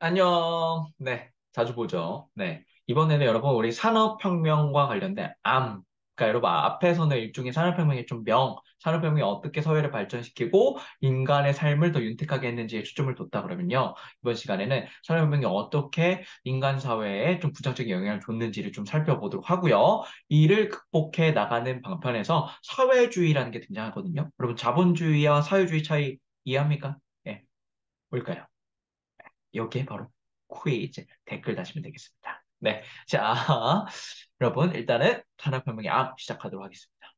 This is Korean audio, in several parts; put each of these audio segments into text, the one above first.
안녕. 네, 자주 보죠. 네, 이번에는 여러분 우리 산업혁명과 관련된 그러니까 여러분 앞에서는 일종의 산업혁명의 좀 산업혁명이 어떻게 사회를 발전시키고 인간의 삶을 더 윤택하게 했는지에 초점을 뒀다 그러면요. 이번 시간에는 산업혁명이 어떻게 인간 사회에 좀 부정적인 영향을 줬는지를 좀 살펴보도록 하고요. 이를 극복해 나가는 방편에서 사회주의라는 게 등장하거든요. 여러분 자본주의와 사회주의 차이 이해합니까? 예, 뭘까요? 여기에 바로 퀴즈 댓글 다시면 되겠습니다. 네. 자, 여러분, 일단은 산업혁명의 시작하도록 하겠습니다.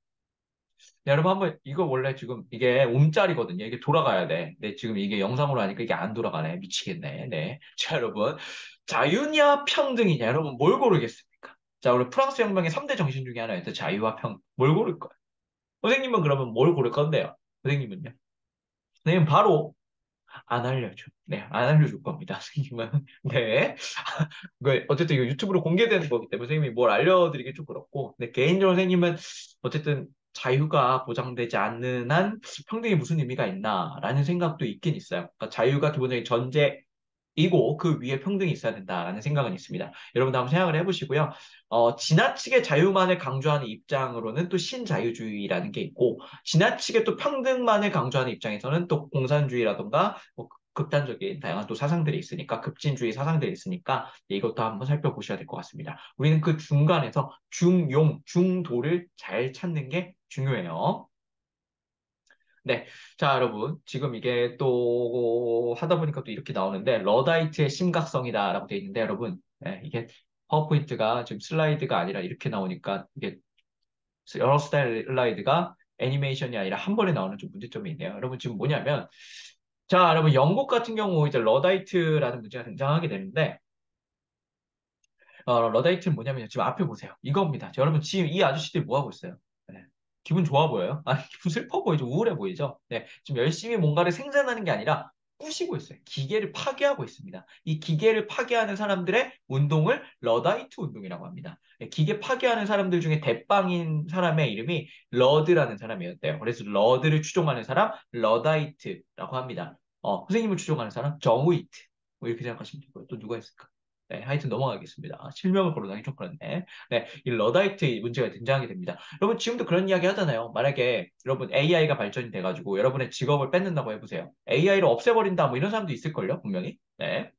네, 여러분, 한번, 이거 원래 지금 이게 움짤이거든요. 이게 돌아가야 돼. 네, 지금 이게 영상으로 하니까 이게 안 돌아가네. 미치겠네. 네. 자, 여러분, 자유냐, 평등이냐, 여러분, 뭘 고르겠습니까? 자, 우리 프랑스 혁명의 3대 정신 중에 하나였죠. 자유와 뭘 고를 거예요? 선생님은 그러면 뭘 고를 건데요? 선생님은요? 선생님 바로 안 알려줘. 네, 안 알려줄 겁니다, 선생님은. 네. 어쨌든 이거 유튜브로 공개되는 거기 때문에 선생님이 뭘 알려드리기 좀 그렇고, 근데 개인적으로 선생님은 어쨌든 자유가 보장되지 않는 한 평등이 무슨 의미가 있나라는 생각도 있긴 있어요. 그러니까 자유가 기본적인 전제이고 그 위에 평등이 있어야 된다라는 생각은 있습니다. 여러분도 한번 생각을 해보시고요. 지나치게 자유만을 강조하는 입장으로는 또 신자유주의라는 게 있고, 지나치게 또 평등만을 강조하는 입장에서는 또 공산주의라던가 뭐 극단적인 다양한 또 사상들이 있으니까 급진주의 사상들이 있으니까 이것도 한번 살펴보셔야 될 것 같습니다. 우리는 그 중간에서 중도를 잘 찾는 게 중요해요. 네. 자, 여러분. 지금 이게 또 하다 보니까 또 이렇게 나오는데, 러다이트의 심각성이다라고 되어 있는데, 여러분. 네, 이게 파워포인트가 지금 슬라이드가 아니라 이렇게 나오니까, 이게 여러 슬라이드가 애니메이션이 아니라 한 번에 나오는 좀 문제점이 있네요. 여러분, 지금 뭐냐면, 자, 여러분, 영국 같은 경우 이제 러다이트라는 문제가 등장하게 되는데, 러다이트는 뭐냐면 지금 앞에 보세요. 이겁니다. 자, 여러분, 지금 이 아저씨들이 뭐 하고 있어요? 네. 기분 좋아 보여요? 아니, 기분 슬퍼 보이죠? 우울해 보이죠? 네. 지금 열심히 뭔가를 생산하는 게 아니라 부시고 있어요. 기계를 파괴하고 있습니다. 이 기계를 파괴하는 사람들의 운동을 러다이트 운동이라고 합니다. 네, 기계 파괴하는 사람들 중에 대빵인 사람의 이름이 러드라는 사람이었대요. 그래서 러드를 추종하는 사람, 러다이트라고 합니다. 선생님을 추종하는 사람, 정우이트. 뭐 이렇게 생각하시면 되고요. 또 누가 있을까? 네, 하여튼 넘어가겠습니다. 실명을 거론하기 좀 그렇네. 네, 이 러다이트 문제가 등장하게 됩니다. 여러분, 지금도 그런 이야기 하잖아요. 만약에 여러분 AI가 발전이 돼가지고 여러분의 직업을 뺏는다고 해보세요. AI를 없애버린다, 뭐 이런 사람도 있을걸요, 분명히. 네.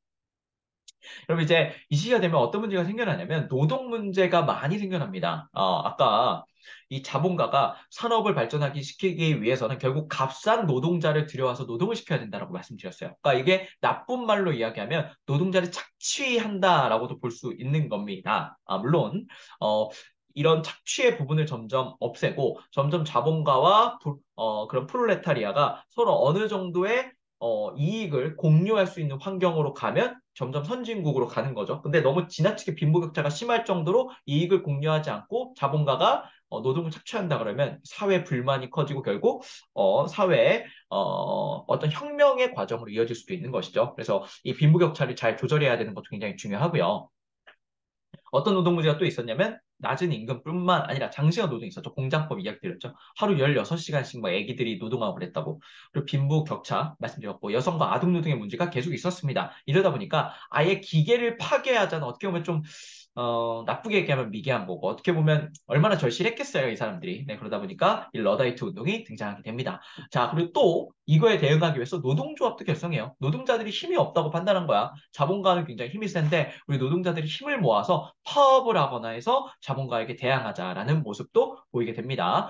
여러분 이제 이 시기가 되면 어떤 문제가 생겨나냐면 노동 문제가 많이 생겨납니다. 아까 이 자본가가 산업을 발전하기 시키기 위해서는 결국 값싼 노동자를 들여와서 노동을 시켜야 된다라고 말씀드렸어요. 그러니까 이게 나쁜 말로 이야기하면 노동자를 착취한다라고도 볼 수 있는 겁니다. 물론 이런 착취의 부분을 점점 없애고 점점 자본가와 그런 프롤레타리아가 서로 어느 정도의 이익을 공유할 수 있는 환경으로 가면 점점 선진국으로 가는 거죠. 근데 너무 지나치게 빈부격차가 심할 정도로 이익을 공유하지 않고 자본가가 노동을 착취한다 그러면 사회 불만이 커지고 결국 사회에 어떤 혁명의 과정으로 이어질 수도 있는 것이죠. 그래서 이 빈부격차를 잘 조절해야 되는 것도 굉장히 중요하고요. 어떤 노동 문제가 또 있었냐면 낮은 임금뿐만 아니라 장시간 노동이 있었죠. 공장법 이야기 드렸죠. 하루 16시간씩 뭐 애기들이 노동하고 그랬다고. 그리고 빈부 격차 말씀드렸고 여성과 아동 노동의 문제가 계속 있었습니다. 이러다 보니까 아예 기계를 파괴하자는 어떻게 보면 좀 나쁘게 얘기하면 미개한 거고 어떻게 보면 얼마나 절실했겠어요, 이 사람들이. 네, 그러다 보니까 이 러다이트 운동이 등장하게 됩니다. 자, 그리고 또 이거에 대응하기 위해서 노동조합도 결성해요. 노동자들이 힘이 없다고 판단한 거야. 자본가는 굉장히 힘이 센데 우리 노동자들이 힘을 모아서 파업을 하거나 해서 자본가에게 대항하자라는 모습도 보이게 됩니다.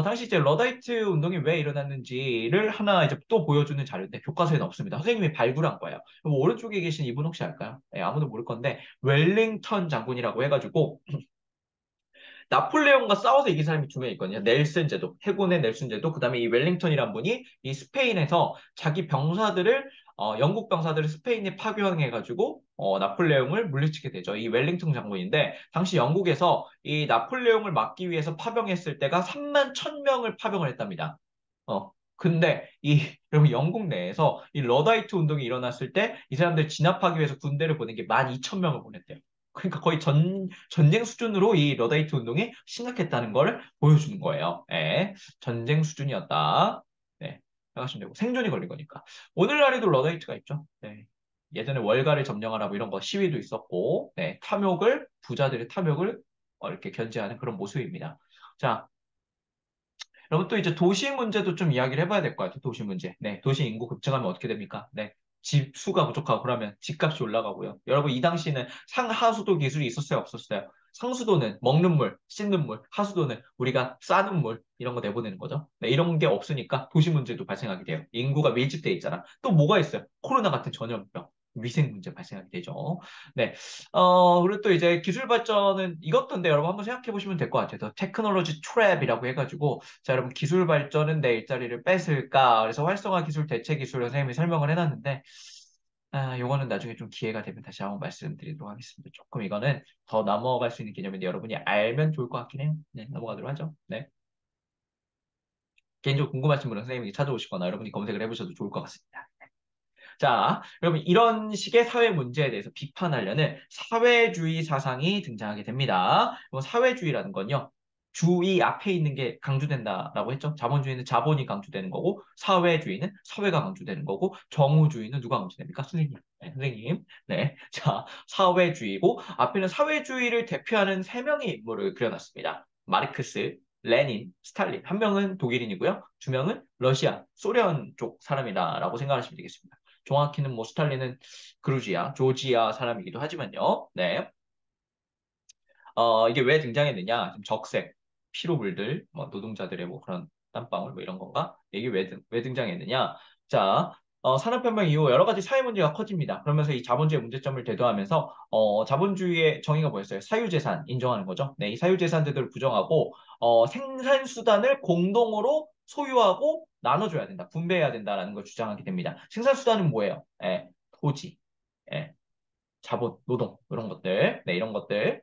당시 이제 러다이트 운동이 왜 일어났는지를 하나 이제 또 보여주는 자료인데 교과서에는 없습니다. 선생님이 발굴한 거예요. 그럼 오른쪽에 계신 이분 혹시 알까요? 네, 아무도 모를 건데 웰링턴 장군이라고 해가지고 나폴레옹과 싸워서 이긴 사람이 두 명 있거든요. 넬슨 제도, 해군의 넬슨 제도, 그다음에 이 웰링턴이란 분이 이 스페인에서 자기 병사들을 영국 병사들을 스페인에 파견해가지고 나폴레옹을 물리치게 되죠. 이 웰링턴 장군인데 당시 영국에서 이 나폴레옹을 막기 위해서 파병했을 때가 3만 1,000명을 파병을 했답니다. 근데 여러분 영국 내에서 이 러다이트 운동이 일어났을 때 이 사람들 진압하기 위해서 군대를 보낸 게 12,000명을 보냈대요. 그러니까 거의 전쟁 수준으로 이 러다이트 운동이 심각했다는 걸 보여주는 거예요. 예, 전쟁 수준이었다. 네, 생각하시면 되고 생존이 걸린 거니까. 오늘날에도 러다이트가 있죠. 네. 예전에 월가를 점령하라 뭐 이런 거 시위도 있었고, 네, 부자들의 탐욕을 이렇게 견제하는 그런 모습입니다. 자, 여러분 또 이제 도시 문제도 좀 이야기를 해봐야 될 것 같아요. 도시 문제. 네, 도시 인구 급증하면 어떻게 됩니까? 네, 집 수가 부족하고 그러면 집값이 올라가고요. 여러분 이 당시는 상하수도 기술이 있었어요, 없었어요? 상수도는 먹는 물, 씻는 물, 하수도는 우리가 싸는 물 이런 거 내보내는 거죠. 네, 이런 게 없으니까 도시 문제도 발생하게 돼요. 인구가 밀집돼 있잖아. 또 뭐가 있어요? 코로나 같은 전염병. 위생 문제 발생하게 되죠. 네. 그리고 또 이제 기술 발전은 이것도인데 여러분 한번 생각해 보시면 될 것 같아요. 더 테크놀로지 트랩이라고 해가지고 자, 여러분, 기술 발전은 내 일자리를 뺏을까? 그래서 활성화 기술, 대체 기술 선생님이 설명을 해놨는데, 요거는 나중에 좀 기회가 되면 다시 한번 말씀드리도록 하겠습니다. 조금 이거는 더 넘어갈 수 있는 개념인데 여러분이 알면 좋을 것 같긴 해요. 네, 넘어가도록 하죠. 네. 개인적으로 궁금하신 분은 선생님이 찾아오시거나 여러분이 검색을 해보셔도 좋을 것 같습니다. 자, 여러분, 이런 식의 사회 문제에 대해서 비판하려는 사회주의 사상이 등장하게 됩니다. 사회주의라는 건요, 주의 앞에 있는 게 강조된다라고 했죠. 자본주의는 자본이 강조되는 거고, 사회주의는 사회가 강조되는 거고, 정의주의는 누가 강조됩니까? 선생님. 네, 선생님. 네. 자, 사회주의고, 앞에는 사회주의를 대표하는 세 명의 인물을 그려놨습니다. 마르크스, 레닌, 스탈린. 한 명은 독일인이고요. 두 명은 러시아, 소련 쪽 사람이다라고 생각하시면 되겠습니다. 정확히는 뭐 스탈린은 조지아 사람이기도 하지만요. 네. 이게 왜 등장했느냐? 좀 적색, 피로 물들, 뭐 노동자들의 뭐 그런 땀방울 뭐 이런 건가? 이게 왜 등장했느냐? 자, 산업혁명 이후 여러 가지 사회 문제가 커집니다. 그러면서 이 자본주의 문제점을 대두하면서 자본주의의 정의가 뭐였어요? 사유재산 인정하는 거죠. 네, 이 사유재산들을 부정하고 생산 수단을 공동으로 소유하고 나눠줘야 된다, 분배해야 된다라는 걸 주장하게 됩니다. 생산 수단은 뭐예요? 토지, 예, 자본, 노동, 이런 것들, 네, 이런 것들.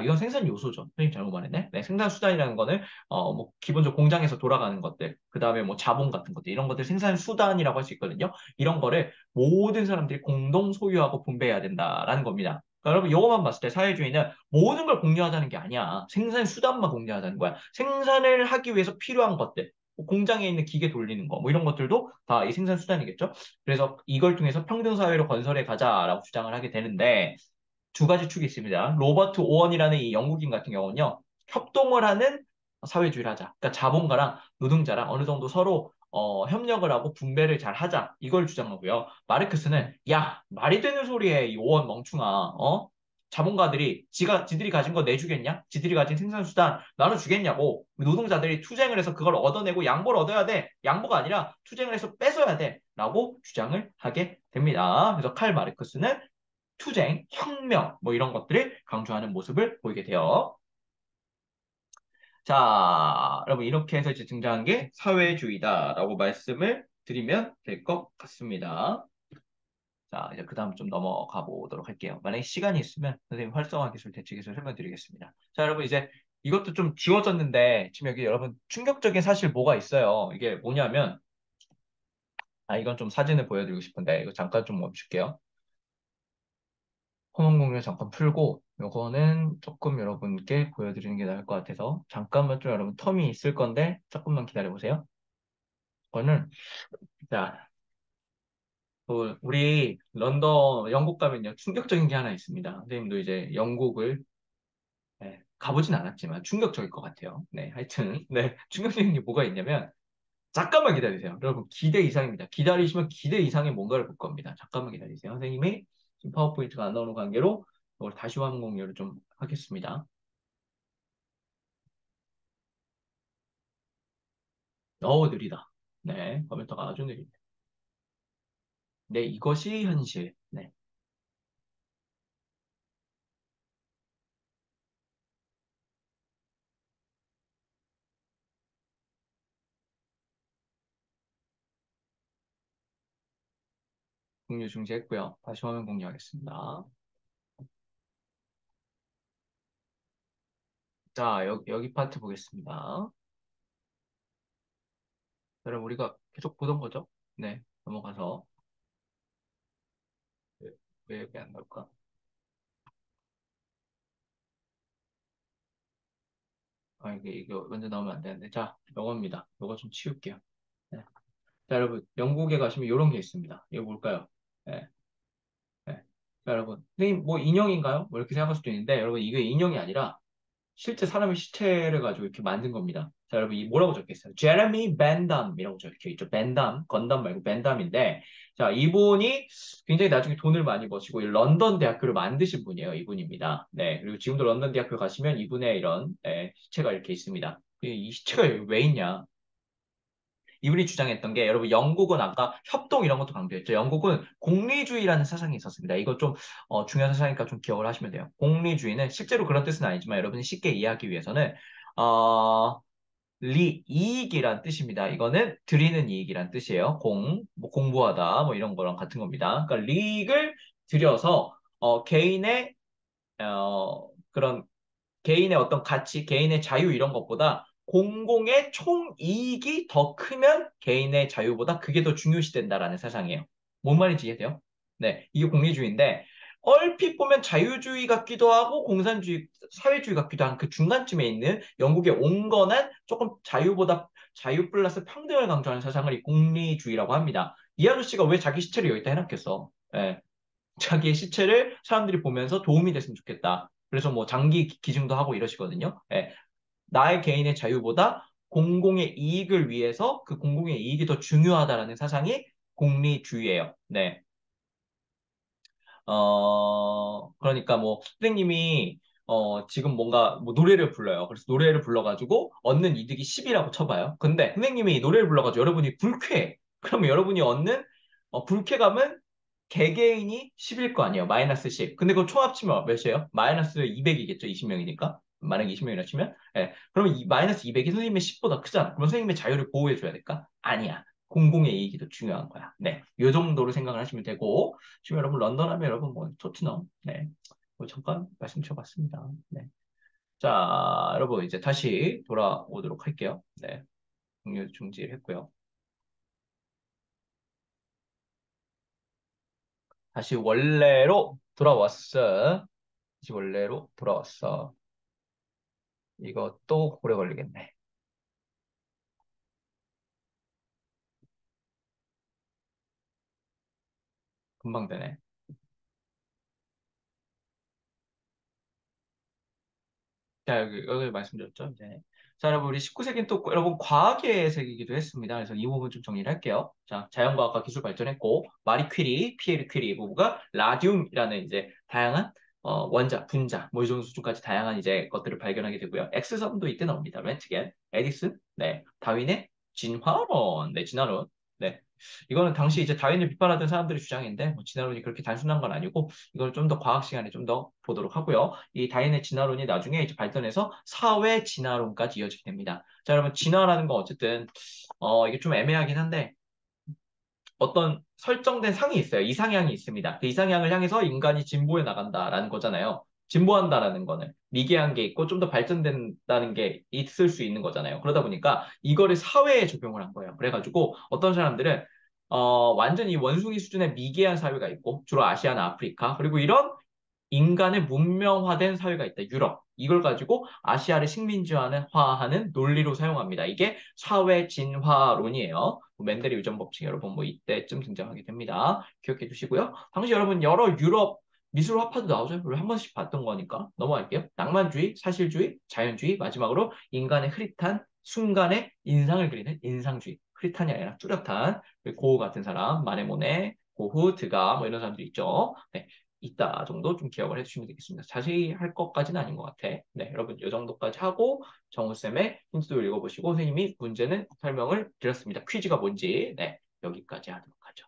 이건 생산 요소죠. 선생님 잘못 말했네. 네, 생산 수단이라는 거는, 뭐, 기본적으로 공장에서 돌아가는 것들, 그 다음에 뭐, 자본 같은 것들, 이런 것들 생산 수단이라고 할 수 있거든요. 이런 거를 모든 사람들이 공동 소유하고 분배해야 된다라는 겁니다. 그러니까 여러분, 이것만 봤을 때 사회주의는 모든 걸 공유하자는 게 아니야. 생산 수단만 공유하자는 거야. 생산을 하기 위해서 필요한 것들, 뭐 공장에 있는 기계 돌리는 거, 뭐 이런 것들도 다 이 생산 수단이겠죠. 그래서 이걸 통해서 평등사회로 건설해 가자라고 주장을 하게 되는데 두 가지 축이 있습니다. 로버트 오원이라는 이 영국인 같은 경우는요, 협동을 하는 사회주의를 하자. 그러니까 자본가랑 노동자랑 어느 정도 서로 협력을 하고 분배를 잘 하자. 이걸 주장하고요. 마르크스는 야, 말이 되는 소리에 이 오원 멍충아. 자본가들이 지들이 가진 거 내주겠냐? 지들이 가진 생산수단 나눠주겠냐고. 노동자들이 투쟁을 해서 그걸 얻어내고 양보를 얻어야 돼. 양보가 아니라 투쟁을 해서 뺏어야 돼. 라고 주장을 하게 됩니다. 그래서 칼 마르크스는 투쟁, 혁명, 뭐 이런 것들을 강조하는 모습을 보이게 돼요. 자, 여러분 이렇게 해서 이제 등장한 게 사회주의다라고 말씀을 드리면 될 것 같습니다. 자, 이제 그 다음 좀 넘어가 보도록 할게요. 만약에 시간이 있으면 선생님 활성화 기술, 대체 기술 설명드리겠습니다. 자, 여러분 이제 이것도 좀 지워졌는데 지금 여기 여러분 충격적인 사실 뭐가 있어요. 이게 뭐냐면 이건 좀 사진을 보여드리고 싶은데 이거 잠깐 좀 멈출게요. 호응 공유 잠깐 풀고 요거는 조금 여러분께 보여드리는 게 나을 것 같아서 잠깐만 좀 여러분 텀이 있을 건데 조금만 기다려 보세요. 이거는 자, 우리 런던 영국 가면요 충격적인 게 하나 있습니다. 선생님도 이제 영국을 가보진 않았지만 충격적일 것 같아요. 네, 하여튼 네 충격적인 게 뭐가 있냐면 잠깐만 기다리세요. 여러분 기대 이상입니다. 기다리시면 기대 이상의 뭔가를 볼 겁니다. 잠깐만 기다리세요. 선생님이 지금 파워포인트가 안 나오는 관계로 이걸 다시 화면 공유를 좀 하겠습니다. 느리다. 네, 컴퓨터가 아주 느립니다. 네, 이것이 현실. 네, 공유 중지했고요. 다시 화면 공유하겠습니다. 자, 여기 파트 보겠습니다. 여러분, 우리가 계속 보던 거죠? 네, 넘어가서. 왜 안 나올까? 이거 먼저 나오면 안 되는데. 자, 요겁니다. 요거 좀 치울게요. 네. 자, 여러분, 영국에 가시면 이런 게 있습니다. 이거 뭘까요? 네. 자, 여러분, 선생님, 뭐 인형인가요? 뭐 이렇게 생각할 수도 있는데, 여러분, 이게 인형이 아니라 실제 사람의 시체를 가지고 이렇게 만든 겁니다. 자, 여러분, 이 뭐라고 적혀 있어요? 제레미 벤담이라고 적혀 있죠. 벤담, 건담 말고 벤담인데, 자, 이분이 굉장히 나중에 돈을 많이 버시고, 이 런던 대학교를 만드신 분이에요. 이분입니다. 네, 그리고 지금도 런던 대학교 가시면 이분의 이런 시체가 이렇게 있습니다. 이 시체가 여기 왜 있냐? 이분이 주장했던 게 여러분 영국은 아까 협동 이런 것도 강조했죠. 영국은 공리주의라는 사상이 있었습니다. 이거 좀 중요한 사상이니까 좀 기억을 하시면 돼요. 공리주의는 실제로 그런 뜻은 아니지만 여러분이 쉽게 이해하기 위해서는 어, 이익이란 뜻입니다. 이거는 드리는 이익이란 뜻이에요. 뭐 공부하다 뭐 이런 거랑 같은 겁니다. 그러니까 리익을 들여서 개인의 그런 개인의 어떤 가치, 개인의 자유 이런 것보다 공공의 총이익이 더 크면 개인의 자유보다 그게 더 중요시 된다라는 세상이에요. 뭔 말인지 이해돼요? 네, 이게 공리주의인데 얼핏 보면 자유주의 같기도 하고 공산주의, 사회주의 같기도 한 그 중간쯤에 있는 영국의 온건한 조금 자유 플러스 평등을 강조하는 사상을 이 공리주의라고 합니다. 이 아저씨가 왜 자기 시체를 여기다 해놨겠어? 예, 자기의 시체를 사람들이 보면서 도움이 됐으면 좋겠다. 그래서 뭐 장기 기증도 하고 이러시거든요. 예, 나의 개인의 자유보다 공공의 이익을 위해서 그 공공의 이익이 더 중요하다라는 사상이 공리주의예요. 네. 그러니까 뭐 선생님이 지금 뭔가 뭐 노래를 불러요. 그래서 노래를 불러가지고 얻는 이득이 10이라고 쳐봐요. 근데 선생님이 노래를 불러가지고 여러분이 불쾌해. 그러면 여러분이 얻는 불쾌감은 개개인이 10일 거 아니에요. 마이너스 10. 근데 그거 총 합치면 몇이에요? 마이너스 200이겠죠. 20명이니까. 만약에 20명이라 치면. 예. 그러면 이 마이너스 200이 선생님의 10보다 크잖아. 그럼 선생님의 자유를 보호해줘야 될까? 아니야. 공공의 이익이 더 중요한 거야. 네. 요 정도로 생각을 하시면 되고, 지금 여러분 런던 하면 여러분 뭐 토트넘. 네. 뭐 잠깐 말씀 드려봤습니다. 네. 자, 여러분 이제 다시 돌아오도록 할게요. 네. 공유 중지했고요. 다시 원래로 돌아왔어. 다시 원래로 돌아왔어. 이거 또 오래 걸리겠네. 금방 되네. 자, 여기 말씀드렸죠. 이제. 자, 여러분, 우리 19세기는 또, 여러분, 과학의 세기이기도 했습니다. 그래서 이 부분 좀 정리를 할게요. 자, 자연과학과 기술 발전했고, 마리 퀴리, 피에르 퀴리 부부가 라듐이라는 이제 다양한 원자, 분자, 뭐 이 정도 수준까지 다양한 이제 것들을 발견하게 되고요. X선도 이때 나옵니다. 렌트겐, 에디슨, 네, 다윈의 진화론, 네, 진화론. 네. 이거는 당시 이제 다윈을 비판하던 사람들의 주장인데, 뭐 진화론이 그렇게 단순한 건 아니고, 이걸 좀 더 과학 시간에 좀 더 보도록 하고요. 이 다인의 진화론이 나중에 이제 발전해서 사회 진화론까지 이어지게 됩니다. 자, 여러분, 진화라는 건 어쨌든, 이게 좀 애매하긴 한데, 어떤 설정된 상이 있어요. 이상향이 있습니다. 그 이상향을 향해서 인간이 진보해 나간다라는 거잖아요. 진보한다라는 거는 미개한 게 있고 좀 더 발전된다는 게 있을 수 있는 거잖아요. 그러다 보니까 이거를 사회에 적용을 한 거예요. 그래가지고 어떤 사람들은 완전히 원숭이 수준의 미개한 사회가 있고 주로 아시아나 아프리카 그리고 이런 인간의 문명화된 사회가 있다. 유럽. 이걸 가지고 아시아를 식민지화하는 논리로 사용합니다. 이게 사회 진화론이에요. 맨델의 유전 법칙 여러분 뭐 이때쯤 등장하게 됩니다. 기억해 두시고요. 당시 여러분 여러 유럽 미술 화파도 나오죠. 우리 한 번씩 봤던 거니까 넘어갈게요. 낭만주의, 사실주의, 자연주의, 마지막으로 인간의 흐릿한 순간의 인상을 그리는 인상주의. 흐릿한이 아니라 뚜렷한 고흐 같은 사람, 마네모네, 고흐, 드가 뭐 이런 사람들 있죠. 네. 있다 정도 좀 기억을 해주시면 되겠습니다. 자세히 할 것까지는 아닌 것 같아. 네, 여러분 이 정도까지 하고 정우쌤의 힌트도 읽어보시고 선생님이 문제는 설명을 드렸습니다. 퀴즈가 뭔지 네, 여기까지 하도록 하죠.